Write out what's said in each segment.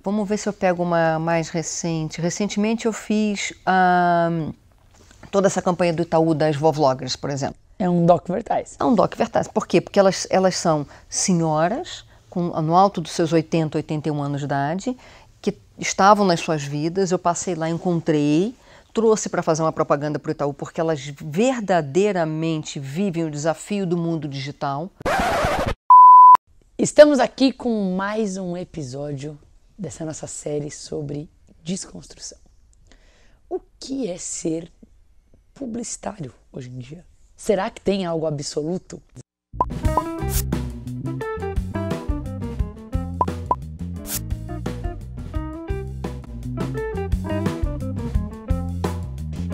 Vamos ver se eu pego uma mais recente. Recentemente eu fiz toda essa campanha do Itaú das vovloggers, por exemplo. É um docuvertise. É um docuvertise. Por quê? Porque elas são senhoras no alto dos seus 80, 81 anos de idade, que estavam nas suas vidas. Eu passei lá, encontrei, trouxe para fazer uma propaganda para o Itaú, porque elas verdadeiramente vivem o desafio do mundo digital. Estamos aqui com mais um episódio dessa nossa série sobre desconstrução. O que é ser publicitário hoje em dia? Será que tem algo absoluto?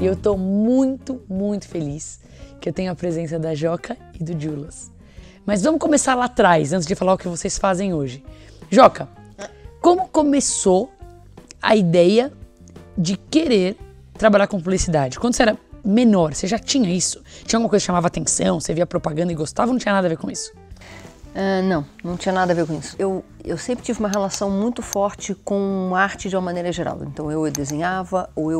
E eu tô muito feliz que eu tenho a presença da Joca e do Julas. Mas vamos começar lá atrás, antes de falar o que vocês fazem hoje. Joca, como começou a ideia de querer trabalhar com publicidade? Quando você era menor, você já tinha isso? Tinha alguma coisa que chamava atenção? Você via propaganda e gostava ou não tinha nada a ver com isso? Não tinha nada a ver com isso. Eu sempre tive uma relação muito forte com arte de uma maneira geral. Então eu desenhava, ou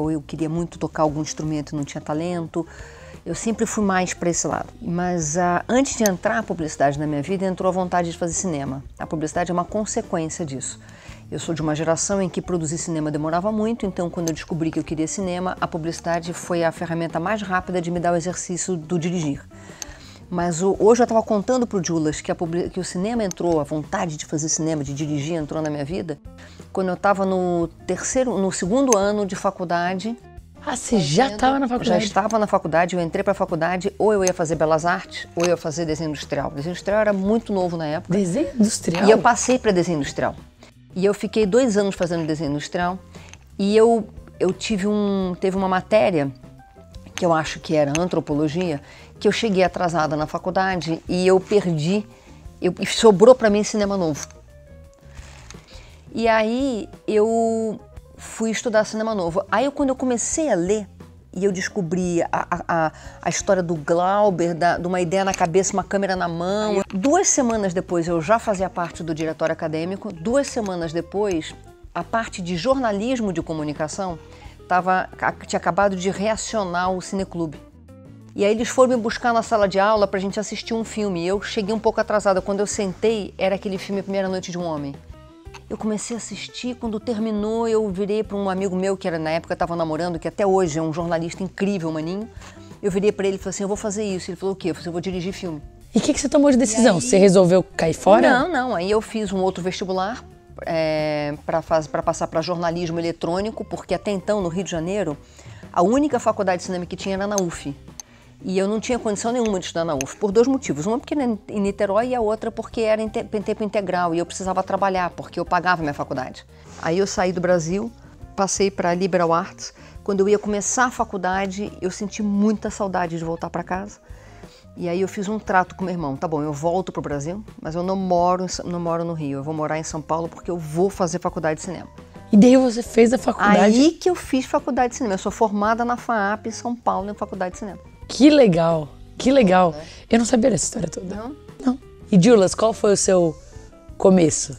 eu queria muito tocar algum instrumento e não tinha talento. Eu sempre fui mais para esse lado. Mas antes de entrar a publicidade na minha vida, entrou a vontade de fazer cinema. A publicidade é uma consequência disso. Eu sou de uma geração em que produzir cinema demorava muito, então quando eu descobri que eu queria cinema, a publicidade foi a ferramenta mais rápida de me dar o exercício do dirigir. Mas hoje eu estava contando para o Julas que o cinema entrou, a vontade de fazer cinema, de dirigir, entrou na minha vida, quando eu estava no segundo ano de faculdade. Você já estava na faculdade? Já estava na faculdade, eu entrei para a faculdade, ou eu ia fazer Belas Artes, ou eu ia fazer desenho industrial. Desenho industrial era muito novo na época. Desenho industrial? E eu passei para desenho industrial. E eu fiquei 2 anos fazendo desenho industrial, e eu teve uma matéria, que eu acho que era antropologia, que eu cheguei atrasada na faculdade e eu perdi, e sobrou para mim cinema novo. E aí eu fui estudar cinema novo. Aí quando eu comecei a ler, e eu descobri a história do Glauber, de uma ideia na cabeça, uma câmera na mão. 2 semanas depois eu já fazia parte do diretório acadêmico. 2 semanas depois, a parte de jornalismo de comunicação tinha acabado de reacionar o Cineclube. E aí eles foram me buscar na sala de aula pra gente assistir um filme. E eu cheguei um pouco atrasada. Quando eu sentei, era aquele filme A Primeira Noite de um Homem. Eu comecei a assistir, quando terminou eu virei para um amigo meu que na época estava namorando, que até hoje é um jornalista incrível, maninho. Eu virei para ele e falei assim, eu vou fazer isso. Ele falou, o quê? Eu falei, eu vou dirigir filme. E o que você tomou de decisão? Você resolveu cair fora? Não. Aí eu fiz um outro vestibular para passar para jornalismo eletrônico, porque até então, no Rio de Janeiro, a única faculdade de cinema que tinha era na UF. E eu não tinha condição nenhuma de estudar na UF, por 2 motivos. Uma porque era em Niterói e a outra porque era em tempo integral e eu precisava trabalhar, porque eu pagava minha faculdade. Aí eu saí do Brasil, passei para a Liberal Arts. Quando eu ia começar a faculdade, eu senti muita saudade de voltar para casa. E aí eu fiz um trato com meu irmão. Tá bom, eu volto para o Brasil, mas eu não moro no Rio. Eu vou morar em São Paulo porque eu vou fazer faculdade de cinema. E daí você fez a faculdade? Aí que eu fiz faculdade de cinema. Eu sou formada na FAAP em São Paulo, em faculdade de cinema. Que legal, que legal. Eu não sabia dessa história toda. Não. E Julas, qual foi o seu começo?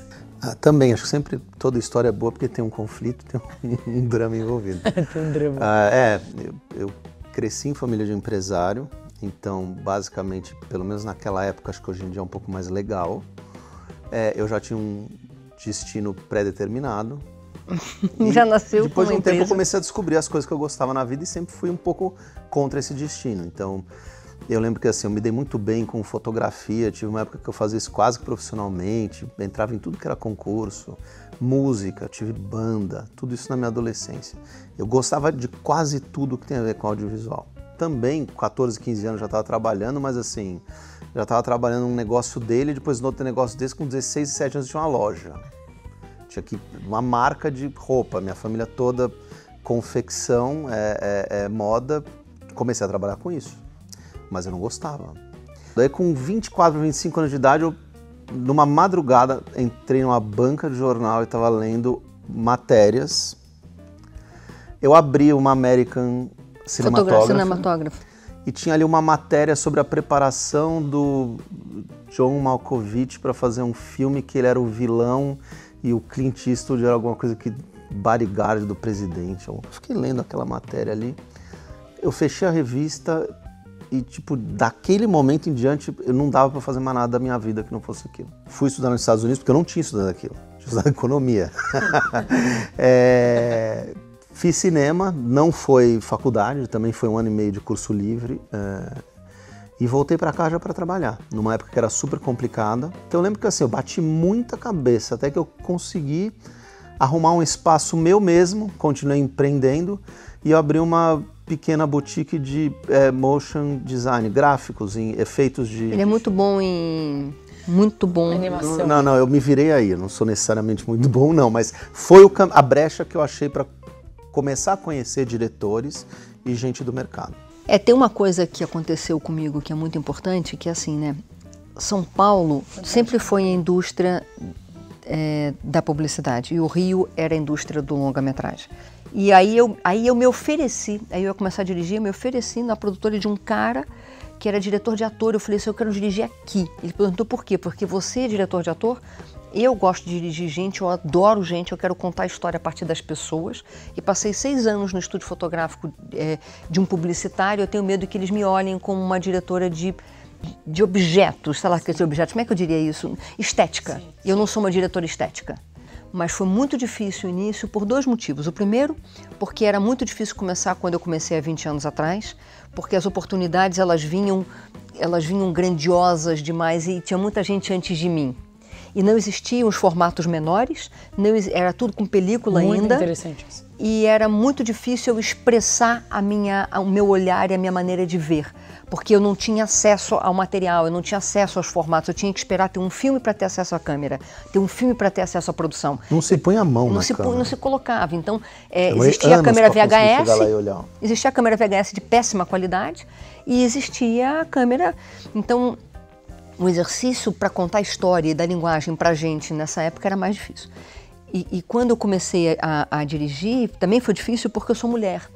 Também, acho que sempre toda história é boa porque tem um conflito, tem um drama envolvido. Tem um drama. Eu cresci em família de empresário, então basicamente, pelo menos naquela época, acho que hoje em dia é um pouco mais legal. Eu já tinha um destino pré-determinado. Já nasceu com depois de um empresa. tempo eu comecei a descobrir as coisas que eu gostava na vida e sempre fui um pouco contra esse destino. Então, eu lembro que assim, eu me dei muito bem com fotografia, tive uma época que eu fazia isso quase que profissionalmente, entrava em tudo que era concurso, música, tive banda, tudo isso na minha adolescência. Eu gostava de quase tudo que tem a ver com audiovisual. Também, com 14, 15 anos já estava trabalhando, mas assim, já estava trabalhando num negócio dele, depois no outro negócio desse, com 16, 17 anos tinha uma loja. Tinha aqui uma marca de roupa, minha família toda, confecção, moda, comecei a trabalhar com isso, mas eu não gostava. Daí com 24, 25 anos de idade, eu, numa madrugada, entrei numa banca de jornal e estava lendo matérias. Eu abri uma American Cinematógrafo. E tinha ali uma matéria sobre a preparação do John Malkovich para fazer um filme que ele era o vilão e o Clint Eastwood era alguma coisa que bodyguard do presidente. Eu fiquei lendo aquela matéria ali, eu fechei a revista e, tipo, daquele momento em diante, eu não dava para fazer mais nada da minha vida que não fosse aquilo. Fui estudar nos Estados Unidos porque eu não tinha estudado aquilo, tinha estudado economia. Fiz cinema, não foi faculdade, também foi 1 ano e meio de curso livre. E voltei para cá já para trabalhar, numa época que era super complicada. Então eu lembro que assim, eu bati muita cabeça até que eu consegui arrumar um espaço meu mesmo, continuei empreendendo e eu abri uma pequena boutique de motion design, gráficos, em efeitos de... Ele é muito bom em... Muito bom. Animação. Não, eu me virei aí, eu não sou necessariamente muito bom não, mas foi a brecha que eu achei para começar a conhecer diretores e gente do mercado. Tem uma coisa que aconteceu comigo que é muito importante, que é assim, né? São Paulo sempre foi a indústria da publicidade e o Rio era a indústria do longa-metragem. E aí eu me ofereci, aí eu ia começar a dirigir, eu me ofereci na produtora de um cara que era diretor de ator. Eu falei assim, eu quero dirigir aqui. Ele perguntou por quê? Porque você é diretor de ator? Eu gosto de dirigir gente, eu adoro gente, eu quero contar a história a partir das pessoas. E passei 6 anos no estúdio fotográfico de um publicitário. Eu tenho medo que eles me olhem como uma diretora de objetos, sei lá, que objetos, como é que eu diria isso? Estética. Sim. Eu não sou uma diretora estética. Mas foi muito difícil o início por 2 motivos. O primeiro, porque era muito difícil começar quando eu comecei há 20 anos atrás, porque as oportunidades elas vinham grandiosas demais e tinha muita gente antes de mim. E não existiam os formatos menores, era tudo com película ainda. Muito interessante isso. E era muito difícil eu expressar o meu olhar e a minha maneira de ver, porque eu não tinha acesso ao material, eu não tinha acesso aos formatos, eu tinha que esperar ter um filme para ter acesso à câmera, ter um filme para ter acesso à produção. Não se põe a mão na câmera. Não se colocava. Então, existia a câmera VHS, existia a câmera VHS de péssima qualidade e existia a câmera... Então, o exercício para contar a história e dar linguagem para a gente nessa época era mais difícil. E quando eu comecei a dirigir, também foi difícil porque eu sou mulher.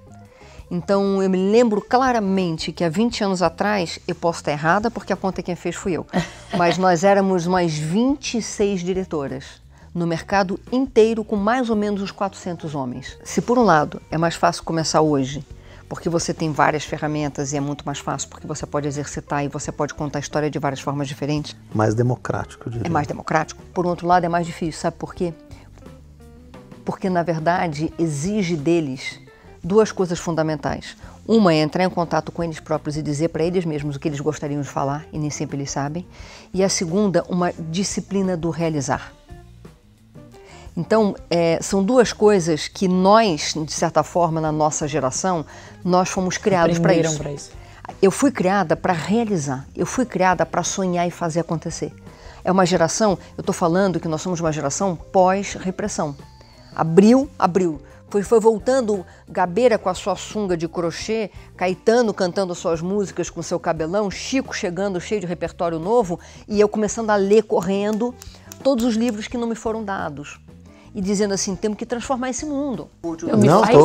Então eu me lembro claramente que há 20 anos atrás, eu posso estar errada porque a conta quem fez fui eu, mas nós éramos umas 26 diretoras no mercado inteiro com mais ou menos uns 400 homens. Se por um lado é mais fácil começar hoje, porque você tem várias ferramentas e é muito mais fácil, porque você pode exercitar e você pode contar a história de várias formas diferentes. Mais democrático, eu diria. É mais democrático. Por outro lado, é mais difícil. Sabe por quê? Porque, na verdade, exige deles 2 coisas fundamentais. Uma é entrar em contato com eles próprios e dizer para eles mesmos o que eles gostariam de falar, e nem sempre eles sabem. E a segunda, uma disciplina do realizar. Então, são 2 coisas que nós, de certa forma, na nossa geração, nós fomos criados para isso. Eu fui criada para realizar, eu fui criada para sonhar e fazer acontecer. É uma geração, eu estou falando que nós somos uma geração pós-repressão. Abriu. Foi voltando Gabeira com a sua sunga de crochê, Caetano cantando suas músicas com seu cabelão, Chico chegando cheio de repertório novo e eu começando a ler correndo todos os livros que não me foram dados. E dizendo assim, temos que transformar esse mundo.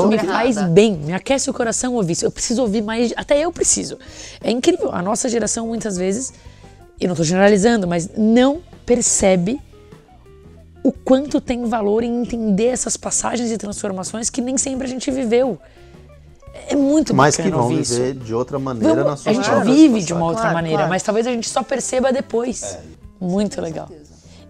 Me faz bem, me aquece o coração ouvir isso. Eu preciso ouvir mais, até eu preciso. É incrível, a nossa geração muitas vezes, eu não estou generalizando, mas não percebe o quanto tem valor em entender essas passagens e transformações que nem sempre a gente viveu. É muito bacana. Mas que vão viver de outra maneira na sua vida. A gente vive de uma outra maneira, mas talvez a gente só perceba depois. Muito legal.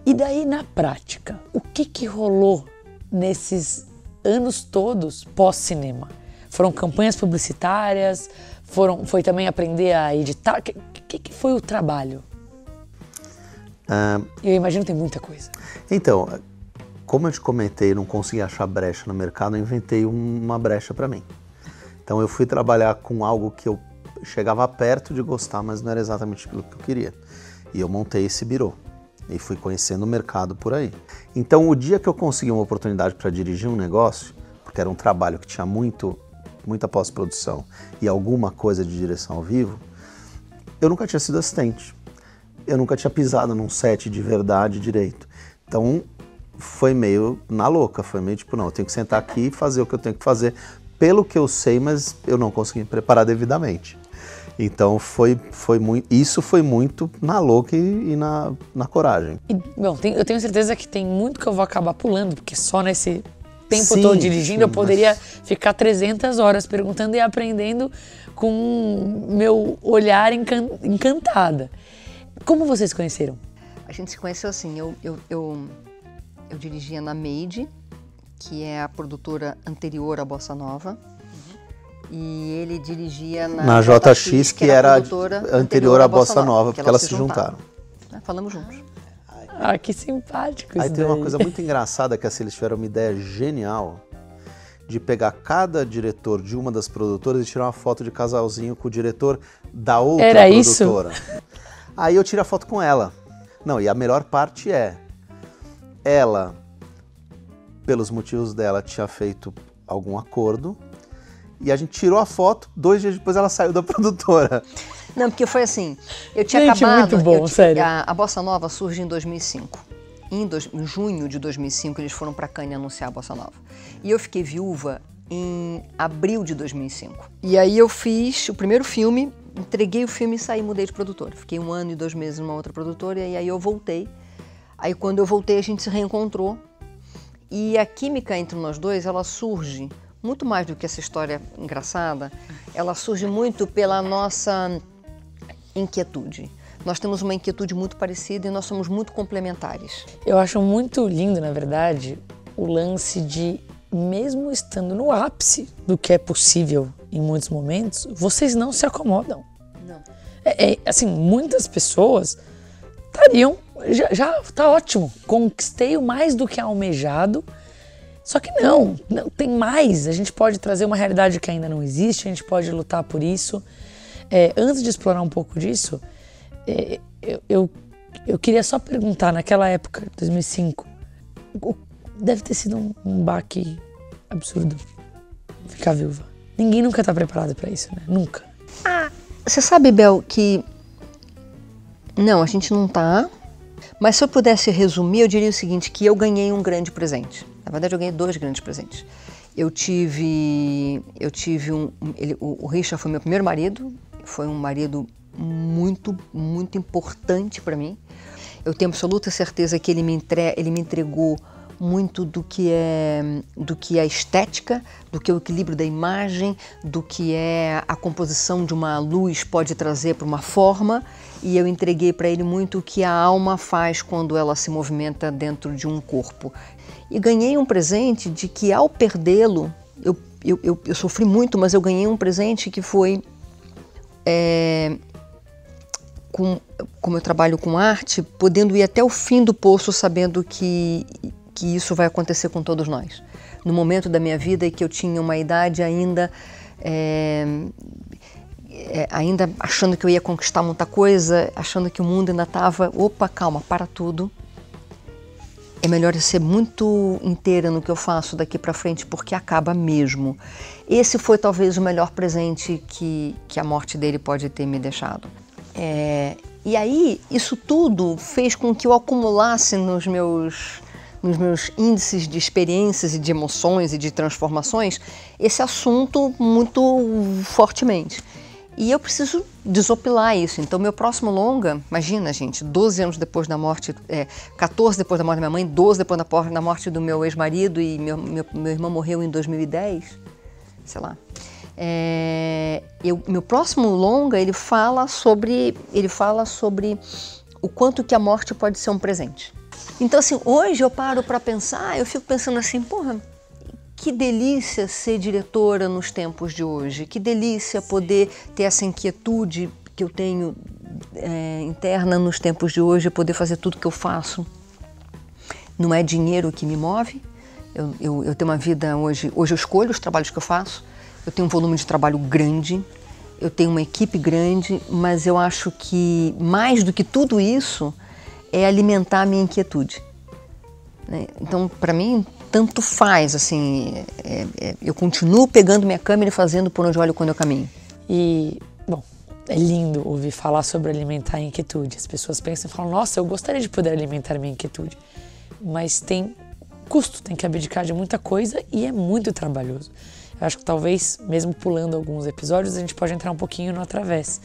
E daí, na prática, o que rolou nesses anos todos pós-cinema? Foram campanhas publicitárias? Foi também aprender a editar? O que foi o trabalho? Eu imagino que tem muita coisa. Então, como eu te comentei, não consegui achar brecha no mercado, eu inventei uma brecha para mim. Então eu fui trabalhar com algo que eu chegava perto de gostar, mas não era exatamente aquilo que eu queria. E eu montei esse birô e fui conhecendo o mercado por aí. Então o dia que eu consegui uma oportunidade para dirigir um negócio, porque era um trabalho que tinha muita pós-produção e alguma coisa de direção ao vivo, eu nunca tinha sido assistente. Eu nunca tinha pisado num set de verdade direito. Então, foi meio na louca, foi meio tipo, não, eu tenho que sentar aqui e fazer o que eu tenho que fazer, pelo que eu sei, mas eu não consegui me preparar devidamente. Então isso foi muito na louca e na coragem. Bom, eu tenho certeza que tem muito que eu vou acabar pulando, porque só nesse tempo Sim, todo dirigindo eu poderia mas... ficar 300 horas perguntando e aprendendo com meu olhar encantada. Como vocês se conheceram? A gente se conheceu assim, eu dirigia na Made, que é a produtora anterior à Bossa Nova, e ele dirigia na JX, que era a produtora anterior à Bossa Nova, porque elas se juntaram. Falamos juntos. Ah, que simpático Aí isso tem uma daí. coisa muito engraçada, que assim, eles tiveram uma ideia genial de pegar cada diretor de uma das produtoras e tirar uma foto de casalzinho com o diretor da outra Era produtora. Isso? Aí eu tiro a foto com ela. Não, e a melhor parte é, ela, pelos motivos dela, tinha feito algum acordo e a gente tirou a foto, 2 dias depois ela saiu da produtora. Não, porque foi assim, eu tinha Gente, acabado... muito bom, sério. A Bossa Nova surge em 2005. Em junho de 2005, eles foram para Cannes anunciar a Bossa Nova. E eu fiquei viúva em abril de 2005. E aí eu fiz o primeiro filme, entreguei o filme e saí, mudei de produtora. Fiquei 1 ano e 2 meses numa outra produtora e aí eu voltei. Aí quando eu voltei, a gente se reencontrou. E a química entre nós dois, ela surge, muito mais do que essa história engraçada, ela surge muito pela nossa inquietude. Nós temos uma inquietude muito parecida e nós somos muito complementares. Eu acho muito lindo, na verdade, o lance de, mesmo estando no ápice do que é possível em muitos momentos, vocês não se acomodam. Não. Assim, muitas pessoas estariam, já tá ótimo, conquistei o mais do que almejado, só que não tem mais. A gente pode trazer uma realidade que ainda não existe, a gente pode lutar por isso. Antes de explorar um pouco disso, eu queria só perguntar, naquela época, 2005, deve ter sido um baque absurdo ficar viúva. Ninguém nunca tá preparado para isso, né? Nunca. Você sabe, Bel, que não, a gente não tá, mas se eu pudesse resumir, eu diria o seguinte, que eu ganhei um grande presente. Na verdade, eu ganhei 2 grandes presentes. O Richard foi meu primeiro marido, foi um marido muito, muito importante para mim. Eu tenho absoluta certeza que ele me entregou muito do que é a estética, do que é o equilíbrio da imagem, do que é a composição de uma luz pode trazer para uma forma, e eu entreguei para ele muito o que a alma faz quando ela se movimenta dentro de um corpo. E ganhei um presente de que, ao perdê-lo, eu sofri muito, mas eu ganhei um presente que foi... como eu trabalho com arte, podendo ir até o fim do poço sabendo que isso vai acontecer com todos nós. No momento da minha vida em que eu tinha uma idade ainda achando que eu ia conquistar muita coisa, achando que o mundo ainda estava, opa, calma, para tudo. É melhor eu ser muito inteira no que eu faço daqui para frente, porque acaba mesmo. Esse foi talvez o melhor presente que a morte dele pode ter me deixado. E aí, isso tudo fez com que eu acumulasse nos meus índices de experiências e de emoções e de transformações esse assunto muito fortemente. E eu preciso desopilar isso. Então, meu próximo longa, imagina, gente, 12 anos depois da morte, 14 depois da morte da minha mãe, 12 depois da morte do meu ex-marido, e meu irmão morreu em 2010, sei lá. Meu próximo longa, ele fala sobre o quanto que a morte pode ser um presente. Então, assim, hoje eu paro para pensar, eu fico pensando assim, porra, que delícia ser diretora nos tempos de hoje, que delícia poder ter essa inquietude que eu tenho interna nos tempos de hoje, poder fazer tudo que eu faço. Não é dinheiro que me move, eu tenho uma vida hoje eu escolho os trabalhos que eu faço, eu tenho um volume de trabalho grande, eu tenho uma equipe grande, mas eu acho que mais do que tudo isso é alimentar a minha inquietude. Então, para mim, tanto faz, assim, eu continuo pegando minha câmera e fazendo por onde olho quando eu caminho. E, bom, é lindo ouvir falar sobre alimentar a inquietude. As pessoas pensam e falam, nossa, eu gostaria de poder alimentar minha inquietude. Mas tem custo, tem que abdicar de muita coisa e é muito trabalhoso. Eu acho que talvez, mesmo pulando alguns episódios, a gente pode entrar um pouquinho no Através.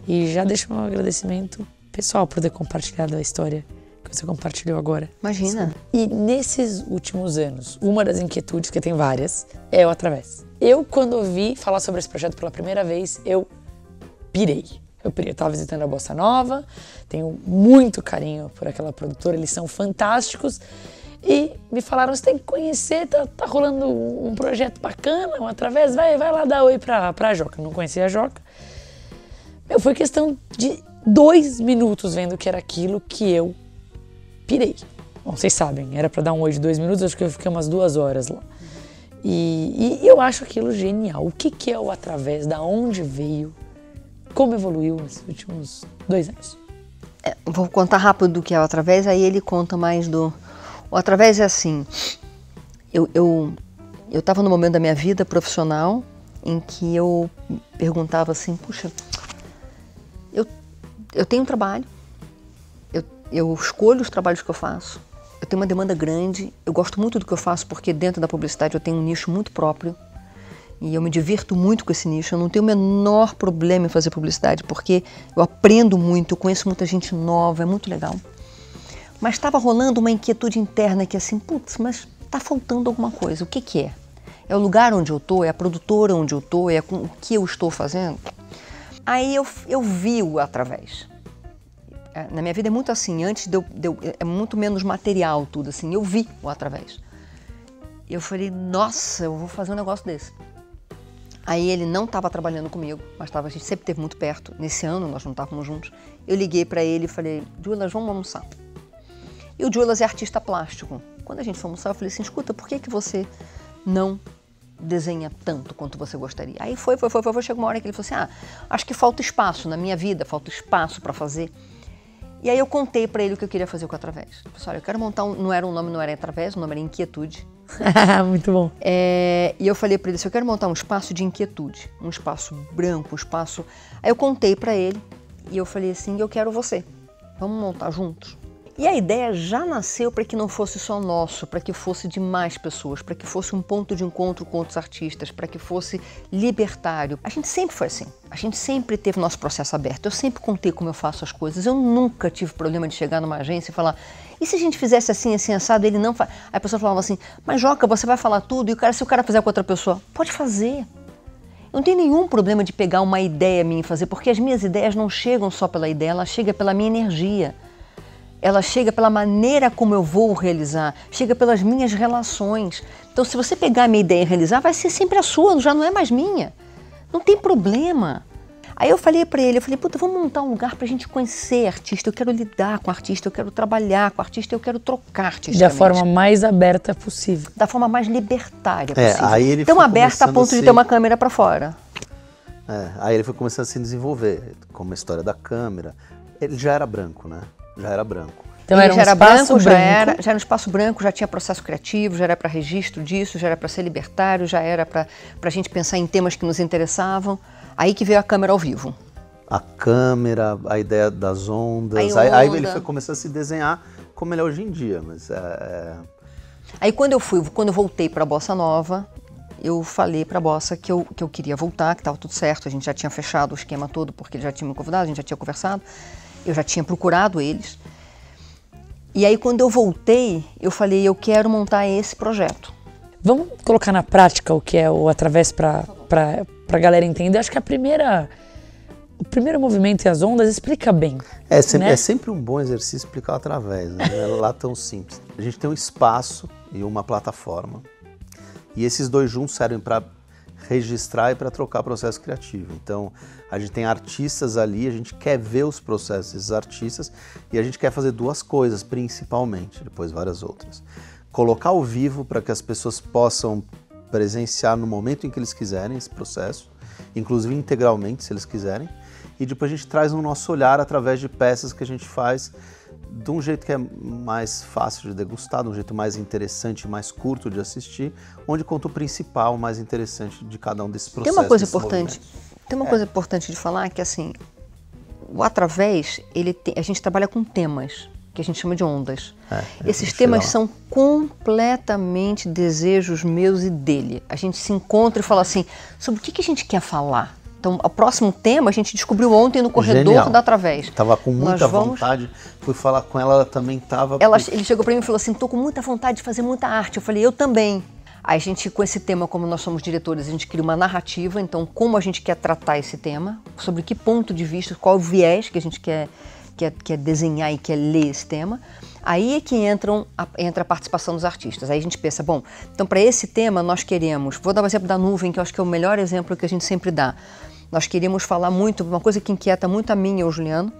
E já deixo um agradecimento pessoal por ter compartilhado a história que você compartilhou agora. Imagina. E nesses últimos anos, uma das inquietudes, que tem várias, é o Através. Eu, quando ouvi falar sobre esse projeto pela primeira vez, eu pirei. Eu estava visitando a Bossa Nova, tenho muito carinho por aquela produtora, eles são fantásticos. E me falaram, você tem que conhecer, tá rolando um projeto bacana, um Através, vai lá dar oi pra Joca. Não conhecia a Joca. Foi questão de 2 minutos vendo que era aquilo que eu pirei. Bom, vocês sabem, era pra dar um oi de 2 minutos, acho que eu fiquei umas 2 horas lá. E eu acho aquilo genial. O que é o Através? Da onde veio? Como evoluiu nesses últimos 2 anos? Vou contar rápido do que é o Através, aí ele conta mais do... O Através é assim, eu estava no momento da minha vida profissional em que eu perguntava assim, puxa, eu tenho um trabalho, eu escolho os trabalhos que eu faço, eu tenho uma demanda grande, eu gosto muito do que eu faço porque dentro da publicidade eu tenho um nicho muito próprio e eu me divirto muito com esse nicho, eu não tenho o menor problema em fazer publicidade porque eu aprendo muito, eu conheço muita gente nova, é muito legal. Mas estava rolando uma inquietude interna que assim, putz, mas está faltando alguma coisa, o que é? É o lugar onde eu estou, é a produtora onde eu estou, é o que eu estou fazendo? Aí eu vi o Através. Na minha vida é muito assim, antes é muito menos material tudo, assim, eu vi o Através. Eu falei, nossa, eu vou fazer um negócio desse. Aí ele não estava trabalhando comigo, mas a gente sempre esteve muito perto. Nesse ano nós não estávamos juntos. Eu liguei para ele e falei, Julas, vamos almoçar. E o Julas é artista plástico. Quando a gente foi almoçar, eu falei assim, escuta, por que você não desenha tanto quanto você gostaria? Aí chegou uma hora que ele falou assim, acho que falta espaço na minha vida, falta espaço para fazer. E aí eu contei para ele o que eu queria fazer com o Através. Eu falei, olha, eu quero montar não era Através, o nome era Inquietude. Muito bom. E eu falei para ele assim, eu quero montar um espaço de inquietude, um espaço branco, um espaço... Aí eu contei para ele e eu falei assim, eu quero você, vamos montar juntos? E a ideia já nasceu para que não fosse só nosso, para que fosse de mais pessoas, para que fosse um ponto de encontro com outros artistas, para que fosse libertário. A gente sempre foi assim, a gente sempre teve nosso processo aberto, eu sempre contei como eu faço as coisas, eu nunca tive problema de chegar numa agência e falar, e se a gente fizesse assim, assim, assado, ele não faz... Aí a pessoa falava assim, mas Joca, você vai falar tudo, e se o cara fizer com outra pessoa, pode fazer. Eu não tenho nenhum problema de pegar uma ideia minha e fazer, porque as minhas ideias não chegam só pela ideia, ela chega pela minha energia. Ela chega pela maneira como eu vou realizar, chega pelas minhas relações. Então, se você pegar a minha ideia e realizar, vai ser sempre a sua, já não é mais minha. Não tem problema. Aí eu falei para ele, puta, vamos montar um lugar pra gente conhecer artista, eu quero lidar com artista, eu quero trabalhar com artista, eu quero trocar artisticamente. Da forma mais aberta possível. Da forma mais libertária possível. Aí ele tão aberta a ponto de ter uma câmera para fora. Aí ele foi começando a se desenvolver, como a história da câmera. Ele já era branco, né? Já era branco. Então ele já era branco, já era um espaço branco, já tinha processo criativo, já era para registro disso, já era para ser libertário, já era para a gente pensar em temas que nos interessavam. Aí que veio a câmera ao vivo. A câmera, a ideia das ondas. Aí ele foi começando a se desenhar como ele é hoje em dia. Mas Aí quando eu voltei para a Bossa Nova, eu falei para a Bossa que eu queria voltar, que estava tudo certo, a gente já tinha fechado o esquema todo, porque ele já tinha me convidado, a gente já tinha conversado. Eu já tinha procurado eles. E aí, quando eu voltei, eu falei, eu quero montar esse projeto. Vamos colocar na prática o que é o Através para a galera entender. Acho que o primeiro movimento e as ondas explica bem. É sempre um bom exercício explicar o Através, né? Não é lá tão simples. A gente tem um espaço e uma plataforma. E esses dois juntos servem para registrar e para trocar processo criativo. Então, a gente tem artistas ali, a gente quer ver os processos desses artistas e a gente quer fazer 2 coisas, principalmente, depois várias outras. Colocar ao vivo para que as pessoas possam presenciar no momento em que eles quiserem esse processo, inclusive integralmente, se eles quiserem, e depois a gente traz no nosso olhar através de peças que a gente faz de um jeito que é mais fácil de degustar, de um jeito mais interessante, mais curto de assistir, onde conta o principal, mais interessante de cada um desses processos. Tem uma coisa importante de falar, que assim, o Através, a gente trabalha com temas. que a gente chama de ondas. Esses temas são completamente desejos meus e dele. A gente se encontra e fala assim, sobre o que a gente quer falar? Então, o próximo tema a gente descobriu ontem no corredor da Através. Estava com muita vontade, fui falar com ela, ela também estava... Ele chegou para mim e falou assim, estou com muita vontade de fazer muita arte. Eu falei, eu também. Aí a gente, com esse tema, como nós somos diretores, a gente cria uma narrativa, então como a gente quer tratar esse tema, sobre que ponto de vista, qual o viés que a gente quer desenhar e quer ler esse tema. Aí é que entra a participação dos artistas. Aí a gente pensa, bom, então para esse tema nós queremos, vou dar o exemplo da nuvem, que eu acho que é o melhor exemplo que a gente sempre dá. Nós queríamos falar muito, uma coisa que inquieta muito a mim e ao Juliano,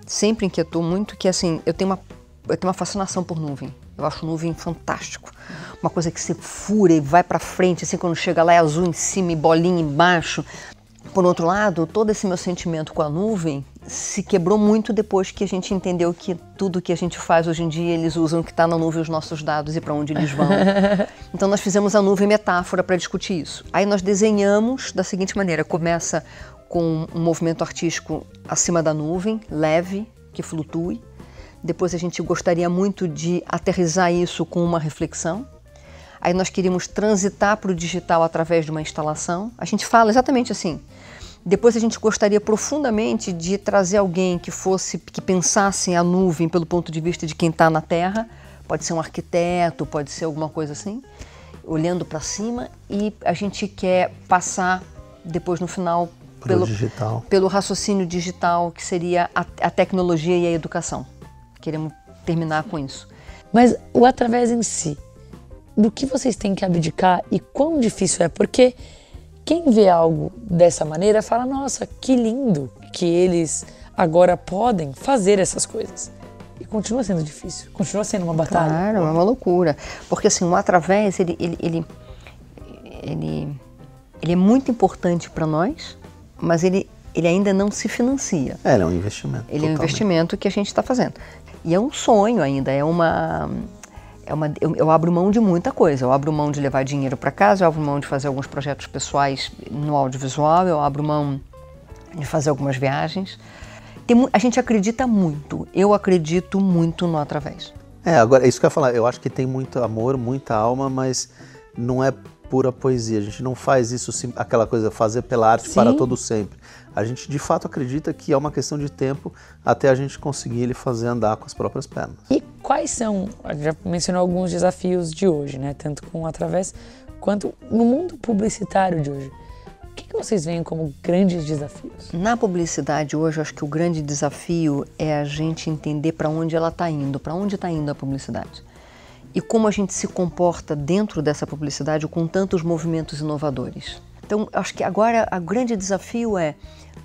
sempre inquietou muito, que assim, eu tenho uma fascinação por nuvem. Eu acho nuvem fantástico. Uma coisa que você fura e vai para frente, assim, quando chega lá é azul em cima e bolinha embaixo. Por outro lado, todo esse meu sentimento com a nuvem se quebrou muito depois que a gente entendeu que tudo que a gente faz hoje em dia, eles usam que está na nuvem os nossos dados e para onde eles vão. Então nós fizemos a nuvem metáfora para discutir isso. Aí nós desenhamos da seguinte maneira, começa com um movimento artístico acima da nuvem, leve, que flutue. Depois a gente gostaria muito de aterrissar isso com uma reflexão. Aí nós queríamos transitar para o digital através de uma instalação. A gente fala exatamente assim. Depois a gente gostaria profundamente de trazer alguém que pensasse a nuvem pelo ponto de vista de quem está na Terra. Pode ser um arquiteto, pode ser alguma coisa assim, olhando para cima. E a gente quer passar depois no final pelo raciocínio digital, que seria a tecnologia e a educação. Queremos terminar com isso. Mas o Através em si, do que vocês têm que abdicar e quão difícil é? Porque quem vê algo dessa maneira fala, nossa, que lindo que eles agora podem fazer essas coisas. E continua sendo difícil, continua sendo uma batalha. Claro, é uma loucura. Porque assim, o Através, ele é muito importante para nós, mas ele ainda não se financia. Ele é um investimento. Ele é um investimento que a gente está fazendo. E é um sonho ainda, eu abro mão de muita coisa. Eu abro mão de levar dinheiro para casa, eu abro mão de fazer alguns projetos pessoais no audiovisual, eu abro mão de fazer algumas viagens. A gente acredita muito, eu acredito muito no Através. Agora, é isso que eu ia falar, eu acho que tem muito amor, muita alma, mas não é pura poesia. A gente não faz isso, aquela coisa, fazer pela arte para todo sempre. A gente, de fato, acredita que é uma questão de tempo até a gente conseguir ele fazer andar com as próprias pernas. E quais são, já mencionou alguns desafios de hoje, né? Tanto com o Através quanto no mundo publicitário de hoje. O que vocês veem como grandes desafios? Na publicidade hoje, eu acho que o grande desafio é a gente entender para onde ela está indo, para onde está indo a publicidade. E como a gente se comporta dentro dessa publicidade com tantos movimentos inovadores. Então, acho que agora o grande desafio é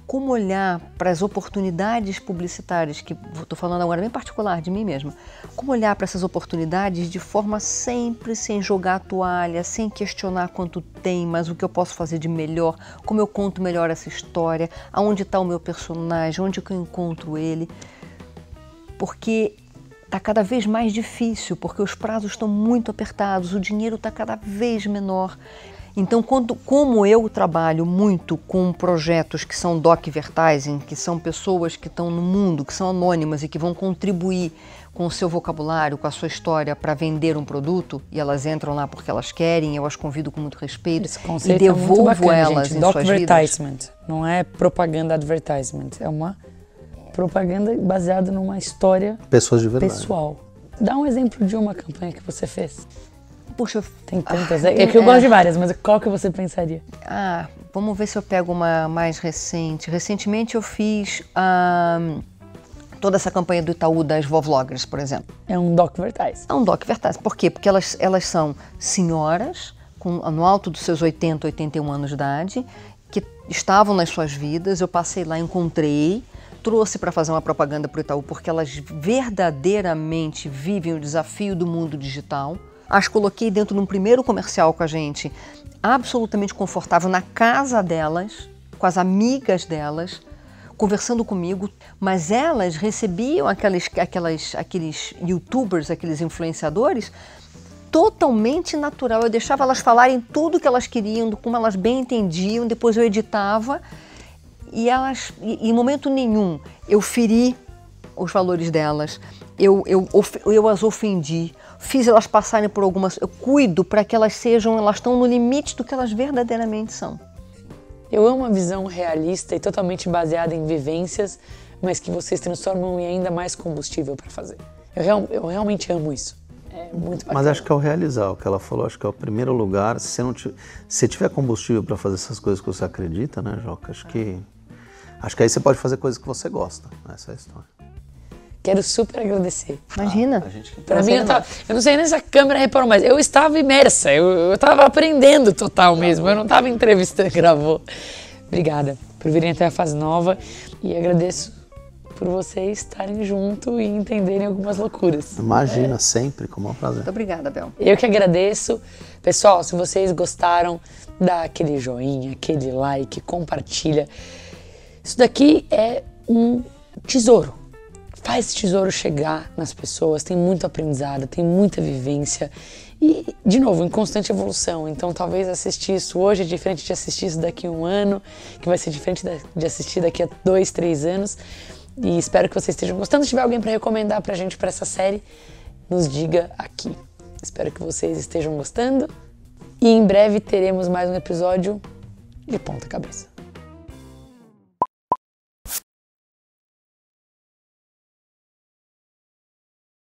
como olhar para as oportunidades publicitárias, que estou falando agora bem particular de mim mesma, como olhar para essas oportunidades de forma sempre sem jogar a toalha, sem questionar quanto tem, mas o que eu posso fazer de melhor, como eu conto melhor essa história, aonde está o meu personagem, onde que eu encontro ele, porque está cada vez mais difícil, porque os prazos estão muito apertados, o dinheiro está cada vez menor. Então, como eu trabalho muito com projetos que são doc-vertising, que são pessoas que estão no mundo, que são anônimas e que vão contribuir com o seu vocabulário, com a sua história para vender um produto, e elas entram lá porque elas querem, eu as convido com muito respeito e devolvo é bacana, elas gente. Em suas vidas. Não é propaganda advertisement, é uma propaganda baseada numa história pessoas de verdade. Pessoal. Dá um exemplo de uma campanha que você fez. Puxa, tem tantas. É que eu gosto de várias, mas qual que você pensaria? Vamos ver se eu pego uma mais recente. Recentemente eu fiz toda essa campanha do Itaú das vovloggers, por exemplo. É um doc-vertising. É um doc-vertising. Por quê? Porque elas são senhoras no alto dos seus 80, 81 anos de idade, que estavam nas suas vidas. Eu passei lá, encontrei, trouxe para fazer uma propaganda para o Itaú, porque elas verdadeiramente vivem o desafio do mundo digital. As coloquei dentro de um primeiro comercial com a gente, absolutamente confortável, na casa delas, com as amigas delas, conversando comigo, mas elas recebiam aqueles youtubers, aqueles influenciadores, totalmente natural. Eu deixava elas falarem tudo que elas queriam, como elas bem entendiam, depois eu editava, e em momento nenhum eu feri os valores delas, eu as ofendi, fiz elas passarem por algumas... Eu cuido para que elas estão no limite do que elas verdadeiramente são. Eu amo a visão realista e totalmente baseada em vivências, mas que vocês transformam em ainda mais combustível para fazer. Eu realmente amo isso. É muito bacana. Mas acho que é o realizar, o que ela falou, acho que é o primeiro lugar. Se tiver combustível para fazer essas coisas que você acredita, né, Joca? Acho que aí você pode fazer coisas que você gosta. Essa é a história. Quero super agradecer. Imagina. Pra mim, eu não sei nem se a câmera reparou, mas eu estava imersa, eu estava aprendendo total mesmo, eu não estava entrevistando, gravou. Obrigada por virem até a Fase Nova e agradeço por vocês estarem junto e entenderem algumas loucuras. Imagina, sempre, com o maior prazer. Muito obrigada, Bel. Eu que agradeço. Pessoal, se vocês gostaram, dá aquele joinha, aquele like, compartilha. Isso daqui é um tesouro. Faz esse tesouro chegar nas pessoas, tem muito aprendizado, tem muita vivência e, de novo, em constante evolução. Então, talvez assistir isso hoje é diferente de assistir isso daqui a um ano, que vai ser diferente de assistir daqui a 2, 3 anos. E espero que vocês estejam gostando. Se tiver alguém para recomendar pra gente para essa série, nos diga aqui. Espero que vocês estejam gostando e em breve teremos mais um episódio de Ponta Cabeça.